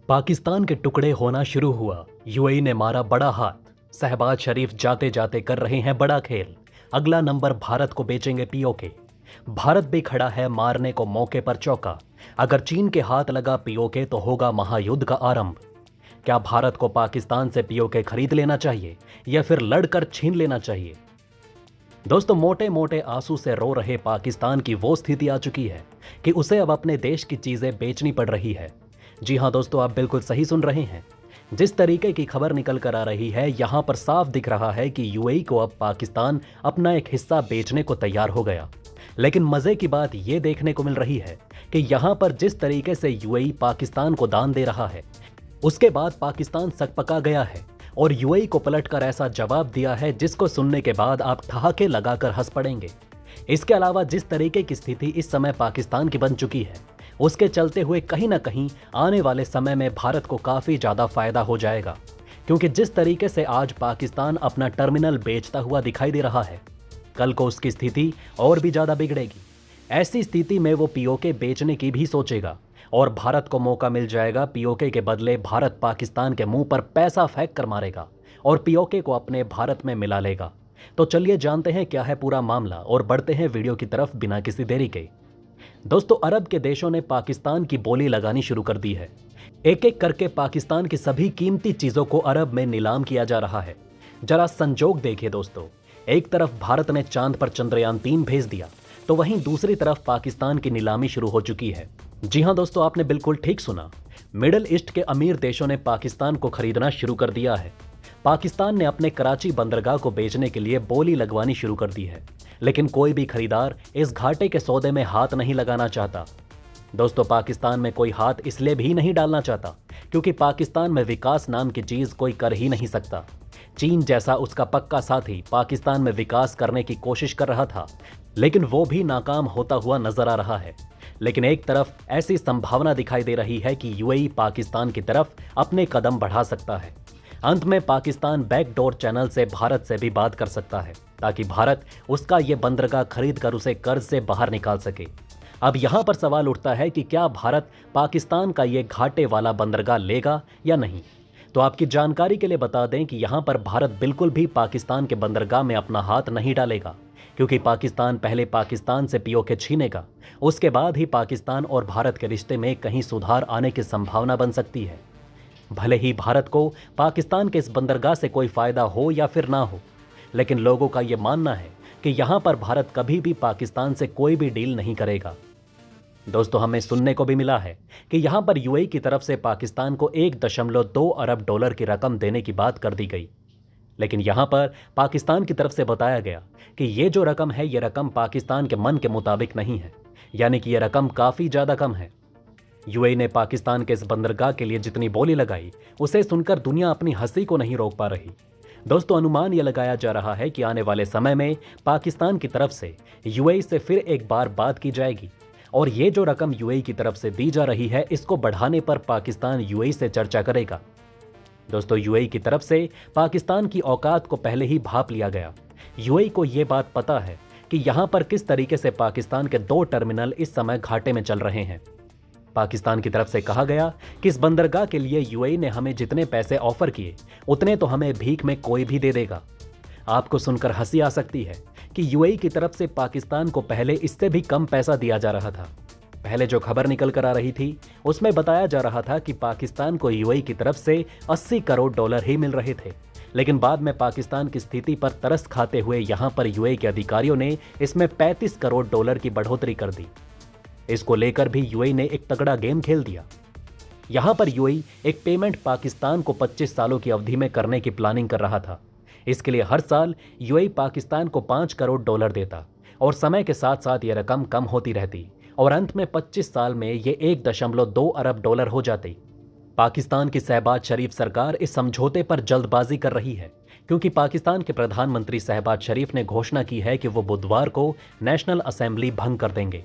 पाकिस्तान के टुकड़े होना शुरू हुआ। यूएई ने मारा बड़ा हाथ। शहबाज शरीफ जाते जाते कर रहे हैं बड़ा खेल। अगला नंबर भारत को बेचेंगे पीओके। भारत भी खड़ा है मारने को मौके पर चौका। अगर चीन के हाथ लगा पीओके तो होगा महायुद्ध का आरंभ। क्या भारत को पाकिस्तान से पीओके खरीद लेना चाहिए या फिर लड़कर छीन लेना चाहिए? दोस्तों, मोटे मोटे आंसू से रो रहे पाकिस्तान की वो स्थिति आ चुकी है कि उसे अब अपने देश की चीजें बेचनी पड़ रही है। जी हां दोस्तों, आप बिल्कुल सही सुन रहे हैं। जिस तरीके की खबर निकल कर आ रही है, यहां पर साफ दिख रहा है कि यूएई को अब पाकिस्तान अपना एक हिस्सा बेचने को तैयार हो गया। लेकिन मजे की बात यह देखने को मिल रही है कि यहां पर जिस तरीके से यूएई पाकिस्तान को दान दे रहा है, उसके बाद पाकिस्तान सकपका गया है और यूएई को पलटकर ऐसा जवाब दिया है जिसको सुनने के बाद आप ठहाके लगाकर हंस पड़ेंगे। इसके अलावा जिस तरीके की स्थिति इस समय पाकिस्तान की बन चुकी है, उसके चलते हुए कहीं ना कहीं आने वाले समय में भारत को काफी ज्यादा फायदा हो जाएगा, क्योंकि जिस तरीके से आज पाकिस्तान अपना टर्मिनल बेचता हुआ दिखाई दे रहा है, कल को उसकी स्थिति और भी ज्यादा बिगड़ेगी। ऐसी स्थिति में वो पीओके बेचने की भी सोचेगा और भारत को मौका मिल जाएगा। पीओके के बदले भारत पाकिस्तान के मुंह पर पैसा फेंक कर मारेगा और पीओके को अपने भारत में मिला लेगा। तो चलिए जानते हैं क्या है पूरा मामला और बढ़ते हैं वीडियो की तरफ बिना किसी देरी के। दोस्तों, अरब के देशों ने पाकिस्तान की बोली लगानी शुरू कर दी है। एक एक करके पाकिस्तान की सभी कीमती चीजों को अरब में नीलाम किया जा रहा है। जरा संजोग देखिए दोस्तों, एक तरफ भारत ने चांद पर चंद्रयान 3 भेज दिया, तो वहीं दूसरी तरफ पाकिस्तान की नीलामी शुरू हो चुकी है। जी हां दोस्तों, आपने बिल्कुल ठीक सुना। मिडिल ईस्ट के अमीर देशों ने पाकिस्तान को खरीदना शुरू कर दिया है। पाकिस्तान ने अपने कराची बंदरगाह को बेचने के लिए बोली लगवानी शुरू कर दी है, लेकिन कोई भी खरीदार इस घाटे के सौदे में हाथ नहीं लगाना चाहता। दोस्तों, पाकिस्तान में कोई हाथ इसलिए भी नहीं डालना चाहता क्योंकि पाकिस्तान में विकास नाम की चीज कोई कर ही नहीं सकता। चीन जैसा उसका पक्का साथी पाकिस्तान में विकास करने की कोशिश कर रहा था, लेकिन वो भी नाकाम होता हुआ नजर आ रहा है। लेकिन एक तरफ ऐसी संभावना दिखाई दे रही है कि यूएई पाकिस्तान की तरफ अपने कदम बढ़ा सकता है। अंत में पाकिस्तान बैकडोर चैनल से भारत से भी बात कर सकता है, ताकि भारत उसका ये बंदरगाह खरीद कर उसे कर्ज से बाहर निकाल सके। अब यहां पर सवाल उठता है कि क्या भारत पाकिस्तान का ये घाटे वाला बंदरगाह लेगा या नहीं। तो आपकी जानकारी के लिए बता दें कि यहां पर भारत बिल्कुल भी पाकिस्तान के बंदरगाह में अपना हाथ नहीं डालेगा, क्योंकि पाकिस्तान पहले पाकिस्तान से पीओके छीनेगा, उसके बाद ही पाकिस्तान और भारत के रिश्ते में कहीं सुधार आने की संभावना बन सकती है। भले ही भारत को पाकिस्तान के इस बंदरगाह से कोई फायदा हो या फिर ना हो, लेकिन लोगों का यह मानना है कि यहां पर भारत कभी भी पाकिस्तान से कोई भी डील नहीं करेगा। दोस्तों, हमें सुनने को भी मिला है कि यहां पर यूएई की तरफ से पाकिस्तान को 1.2 अरब डॉलर की रकम देने की बात कर दी गई, लेकिन यहां पर पाकिस्तान की तरफ से बताया गया कि ये जो रकम है, ये रकम पाकिस्तान के मन के मुताबिक नहीं है, यानी कि यह रकम काफी ज्यादा कम है। यूएई ने पाकिस्तान के इस बंदरगाह के लिए जितनी बोली लगाई, उसे सुनकर दुनिया अपनी हंसी को नहीं रोक पा रही। दोस्तों, अनुमान यह लगाया जा रहा है कि आने वाले समय में पाकिस्तान की तरफ से यूएई से फिर एक बार बात की जाएगी और ये जो रकम यूएई की तरफ से दी जा रही है, इसको बढ़ाने पर पाकिस्तान यूएई से चर्चा करेगा। दोस्तों, यूएई की तरफ से पाकिस्तान की औकात को पहले ही भांप लिया गया। यूएई को यह बात पता है कि यहां पर किस तरीके से पाकिस्तान के 2 टर्मिनल इस समय घाटे में चल रहे हैं। पाकिस्तान की तरफ से कहा गया कि इस बंदरगाह के लिए यूएई ने हमें जितने पैसे ऑफर किए, उतने तो हमें भीख में कोई भी दे देगा। आपको सुनकर हंसी आ सकती है कि यूएई की तरफ से पाकिस्तान को पहले इससे भी कम पैसा दिया जा रहा था। पहले जो खबर निकल कर आ रही थी, उसमें बताया जा रहा था कि पाकिस्तान को यूएई की तरफ से 80 करोड़ डॉलर ही मिल रहे थे, लेकिन बाद में पाकिस्तान की स्थिति पर तरस खाते हुए यहां पर यूएई के अधिकारियों ने इसमें 35 करोड़ डॉलर की बढ़ोतरी कर दी। इसको लेकर भी यूएई ने एक तगड़ा गेम खेल दिया। यहां पर यूएई एक पेमेंट पाकिस्तान को 25 सालों की अवधि में करने की प्लानिंग कर रहा था। इसके लिए हर साल यूएई पाकिस्तान को 5 करोड़ डॉलर देता और समय के साथ साथ यह रकम कम होती रहती और अंत में 25 साल में ये 1.2 अरब डॉलर हो जाती। पाकिस्तान की शहबाज शरीफ सरकार इस समझौते पर जल्दबाजी कर रही है, क्योंकि पाकिस्तान के प्रधानमंत्री शहबाज शरीफ ने घोषणा की है कि वो बुधवार को नेशनल असेंबली भंग कर देंगे।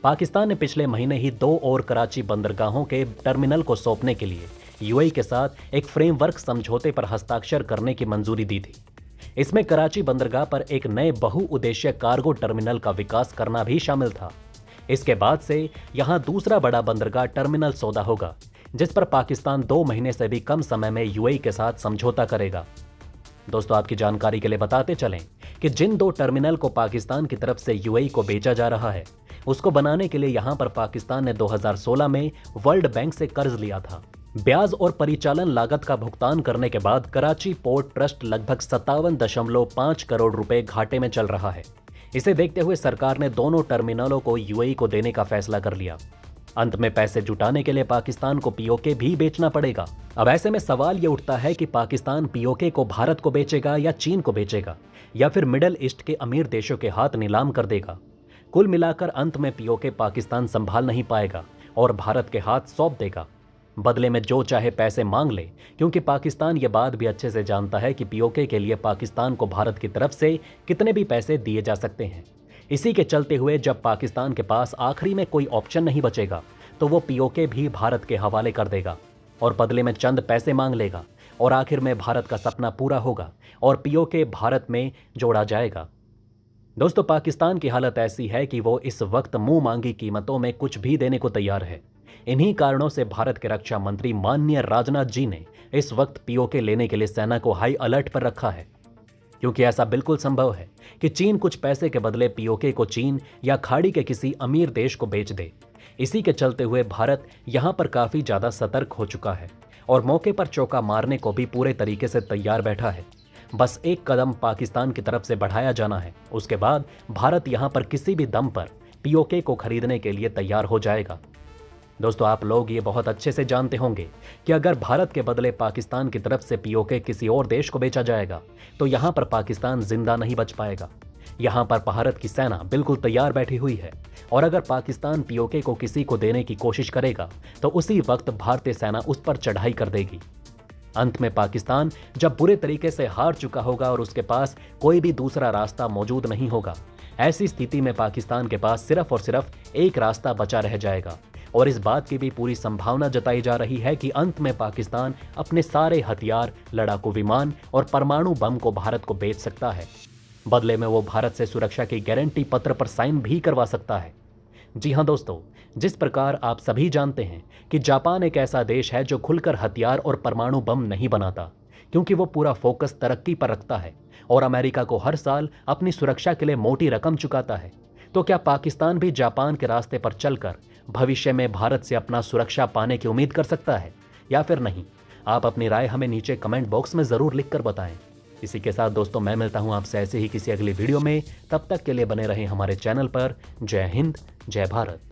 पाकिस्तान ने पिछले महीने ही 2 और कराची बंदरगाहों के टर्मिनल को सौंपने के लिए यूएई के साथ एक फ्रेमवर्क समझौते पर हस्ताक्षर करने की मंजूरी दी थी। इसमें कराची बंदरगाह पर एक नए बहुउद्देशीय कार्गो टर्मिनल का विकास करना भी शामिल था। इसके बाद से यहां दूसरा बड़ा बंदरगाह टर्मिनल सौदा होगा, जिस पर पाकिस्तान 2 महीने से भी कम समय में यूएई के साथ समझौता करेगा। दोस्तों, आपकी जानकारी के लिए बताते चलें कि जिन 2 टर्मिनल को पाकिस्तान की तरफ से यूएई को बेचा जा रहा है, उसको बनाने के लिए यहां पर पाकिस्तान ने 2016 में वर्ल्ड बैंक से कर्ज लिया था। ब्याज और परिचालन लागत का भुगतान करने के बाद कराची पोर्ट ट्रस्ट लगभग 57.5 करोड़ रुपए घाटे में चल रहा है। इसे देखते हुए सरकार ने दोनों टर्मिनलों को यूएई को देने का फैसला कर लिया। अंत में पैसे जुटाने के लिए पाकिस्तान को पीओके भी बेचना पड़ेगा। अब ऐसे में सवाल यह उठता है कि पाकिस्तान पीओके को भारत को बेचेगा या चीन को बेचेगा, या फिर मिडिल ईस्ट के अमीर देशों के हाथ नीलाम कर देगा। कुल मिलाकर अंत में पीओके पाकिस्तान संभाल नहीं पाएगा और भारत के हाथ सौंप देगा। बदले में जो चाहे पैसे मांग ले, क्योंकि पाकिस्तान ये बात भी अच्छे से जानता है कि पीओके के लिए पाकिस्तान को भारत की तरफ से कितने भी पैसे दिए जा सकते हैं। इसी के चलते हुए जब पाकिस्तान के पास आखिरी में कोई ऑप्शन नहीं बचेगा, तो वो पीओके भी भारत के हवाले कर देगा और बदले में चंद पैसे मांग लेगा और आखिर में भारत का सपना पूरा होगा और पीओके भारत में जोड़ा जाएगा। दोस्तों, पाकिस्तान की हालत ऐसी है कि वो इस वक्त मुंह मांगी कीमतों में कुछ भी देने को तैयार है। इन्हीं कारणों से भारत के रक्षा मंत्री माननीय राजनाथ जी ने इस वक्त पीओके लेने के लिए सेना को हाई अलर्ट पर रखा है, क्योंकि ऐसा बिल्कुल संभव है कि चीन कुछ पैसे के बदले पीओके को चीन या खाड़ी के किसी अमीर देश को बेच दे। इसी के चलते हुए भारत यहां पर काफी ज्यादा सतर्क हो चुका है और मौके पर चौका मारने को भी पूरे तरीके से तैयार बैठा है। बस एक कदम पाकिस्तान की तरफ से बढ़ाया जाना है, उसके बाद भारत यहां पर किसी भी दम पर पीओके को खरीदने के लिए तैयार हो जाएगा। दोस्तों, आप लोग ये बहुत अच्छे से जानते होंगे कि अगर भारत के बदले पाकिस्तान की तरफ से पीओके किसी और देश को बेचा जाएगा, तो यहां पर पाकिस्तान जिंदा नहीं बच पाएगा। यहां पर भारत की सेना बिल्कुल तैयार बैठी हुई है और अगर पाकिस्तान पीओके को किसी को देने की कोशिश करेगा, तो उसी वक्त भारतीय सेना उस पर चढ़ाई कर देगी। अंत में पाकिस्तान जब बुरे तरीके से हार चुका होगा और उसके पास कोई भी दूसरा रास्ता मौजूद नहीं होगा, ऐसी स्थिति में पाकिस्तान के पास सिर्फ और सिर्फ एक रास्ता बचा रह जाएगा और इस बात की भी पूरी संभावना जताई जा रही है कि अंत में पाकिस्तान अपने सारे हथियार, लड़ाकू विमान और परमाणु बम को भारत को बेच सकता है। बदले में वो भारत से सुरक्षा की गारंटी पत्र पर साइन भी करवा सकता है। जी हां दोस्तों, जिस प्रकार आप सभी जानते हैं कि जापान एक ऐसा देश है जो खुलकर हथियार और परमाणु बम नहीं बनाता, क्योंकि वो पूरा फोकस तरक्की पर रखता है और अमेरिका को हर साल अपनी सुरक्षा के लिए मोटी रकम चुकाता है, तो क्या पाकिस्तान भी जापान के रास्ते पर चलकर भविष्य में भारत से अपना सुरक्षा पाने की उम्मीद कर सकता है या फिर नहीं? आप अपनी राय हमें नीचे कमेंट बॉक्स में जरूर लिखकर बताएं। इसी के साथ दोस्तों, मैं मिलता हूं आपसे ऐसे ही किसी अगली वीडियो में। तब तक के लिए बने रहें हमारे चैनल पर। जय हिंद, जय भारत।